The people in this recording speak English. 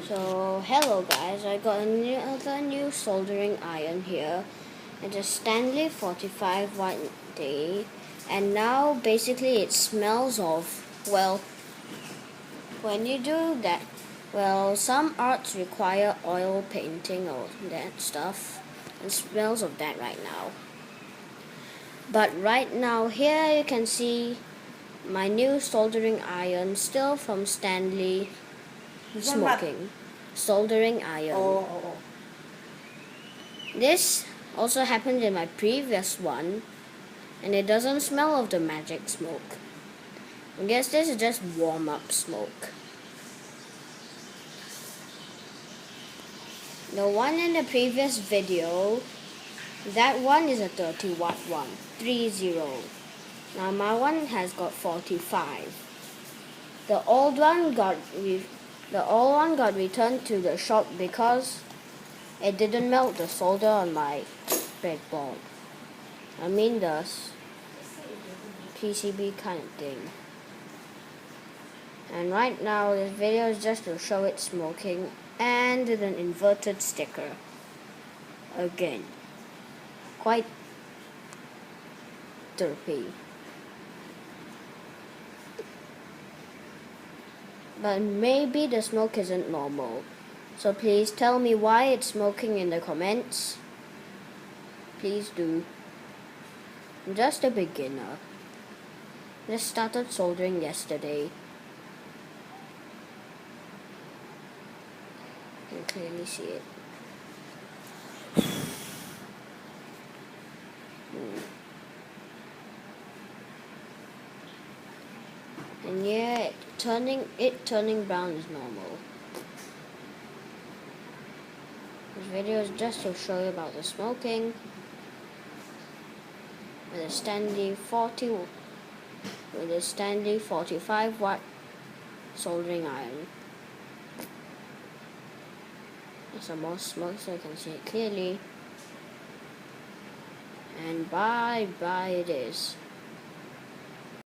So hello guys, I got another new soldering iron here. It's a Stanley 45 watt day, and now basically it smells of, well, when you do that, well, some arts require oil painting or that stuff, and smells of that right now. But right now here you can see my new soldering iron, still from Stanley, smoking. Soldering iron. This also happened in my previous one, and it doesn't smell of the magic smoke. I guess this is just warm-up smoke. The one in the previous video, that one is a 30 watt one, 30. Now my one has got 45. The old one got returned to the shop because it didn't melt the solder on my breadboard. I mean the PCB kind of thing. And right now this video is just to show it smoking and with an inverted sticker. Again, quite derpy. But maybe the smoke isn't normal. So please tell me why it's smoking in the comments. Please do. I'm just a beginner. Just started soldering yesterday. You can clearly see it. And yeah, turning brown is normal. This video is just to show you about the smoking with a Stanley 45 watt soldering iron. There's some more smoke so you can see it clearly. And bye it is.